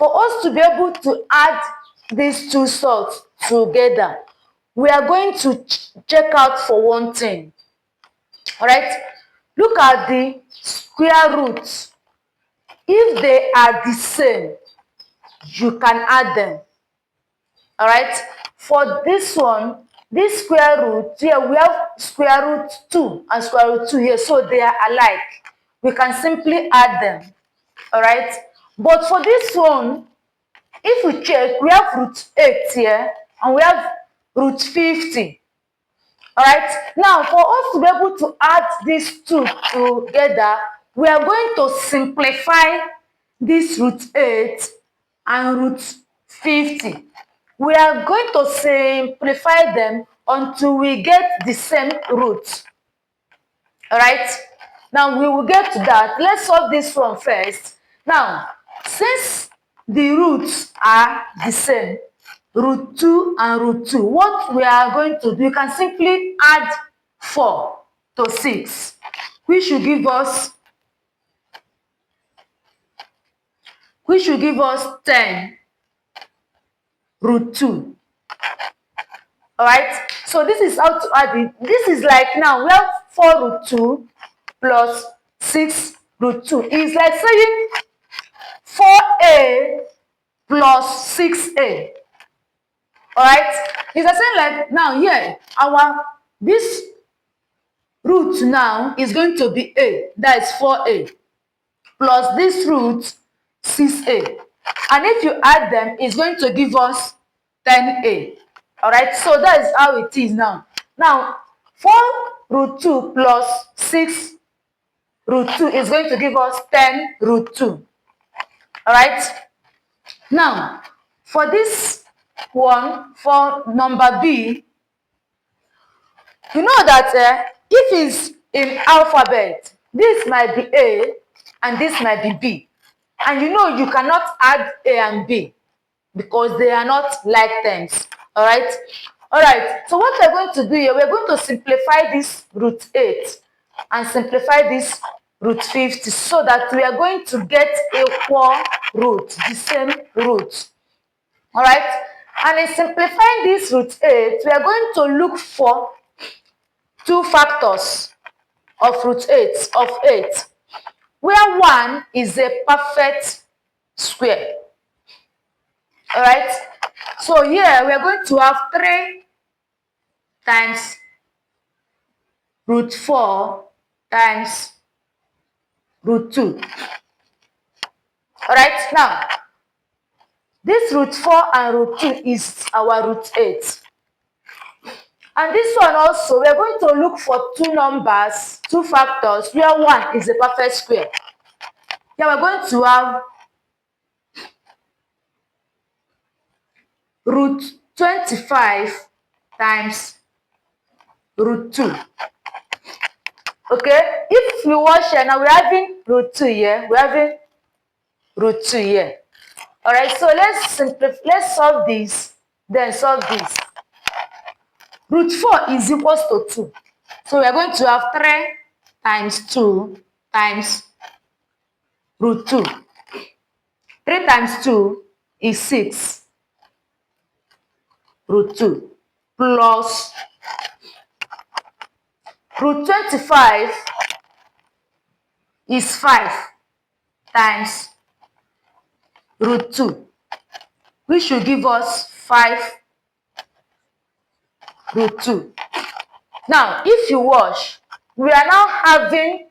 For us to be able to add these two surds together, we are going to check out for one thing. All right, look at the square roots. If they are the same, you can add them. All right, for this one, this square root here, we have square root 2 and square root 2 here, so they are alike. We can simply add them. All right, but for this one, if we check, we have root 8 here and we have root 50. All right, now for us to be able to add these two together, we are going to simplify this root 8 and root 50. We are going to simplify them until we get the same root. All right, now we will get to that. Let's solve this one first. Now, since the roots are the same, root 2 and root 2, what we are going to do, you can simply add 4 to 6, which should give us 10 root 2. All right, so this is how to add it. This is like, now we have 4 root 2 plus 6 root 2. It's like saying 4a plus 6a. All right, it's like saying, like, now here, this root now is going to be a, that is 4a, plus this root 6a, and if you add them, it's going to give us 10a. All right, so that is how it is now. Now 4 root 2 plus 6 root 2 is going to give us 10 root 2. All right, now for this one, for number B, you know that if it's in alphabet, this might be A and this might be B, and you know you cannot add A and B because they are not like terms. All right, so what we're going to do here, we're going to simplify this root 8 and simplify this root 50, so that we are going to get equal root, the same root. All right, and in simplifying this root 8, we are going to look for two factors of root 8, where one is a perfect square. All right, so here we are going to have 3 times root 4 times root 2. All right, now this root 4 and root 2 is our root 8. And this one also, we are going to look for two numbers, two factors, where one is a perfect square. Here we're going to have root 25 times root 2. Okay, if you watch here, now we're having root 2 here, we're having root 2 here. All right, so let's solve this, then solve this. Root 4 is equals to 2. So we are going to have 3 times 2 times root 2. 3 times 2 is 6 root 2 plus root 25 is 5 times root 2, which should give us 5 root 2. Now, if you watch, we are now having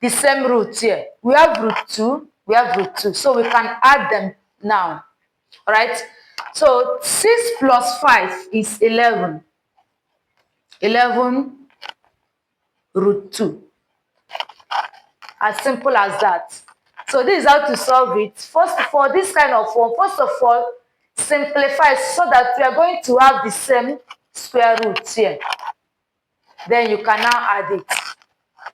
the same root here. We have root 2, we have root 2, so we can add them now. All right, so 6 plus 5 is 11. 11 root 2. As simple as that. So this is how to solve it. First of all, this kind of one, first of all, simplify so that we are going to have the same square root here. Then you can now add it.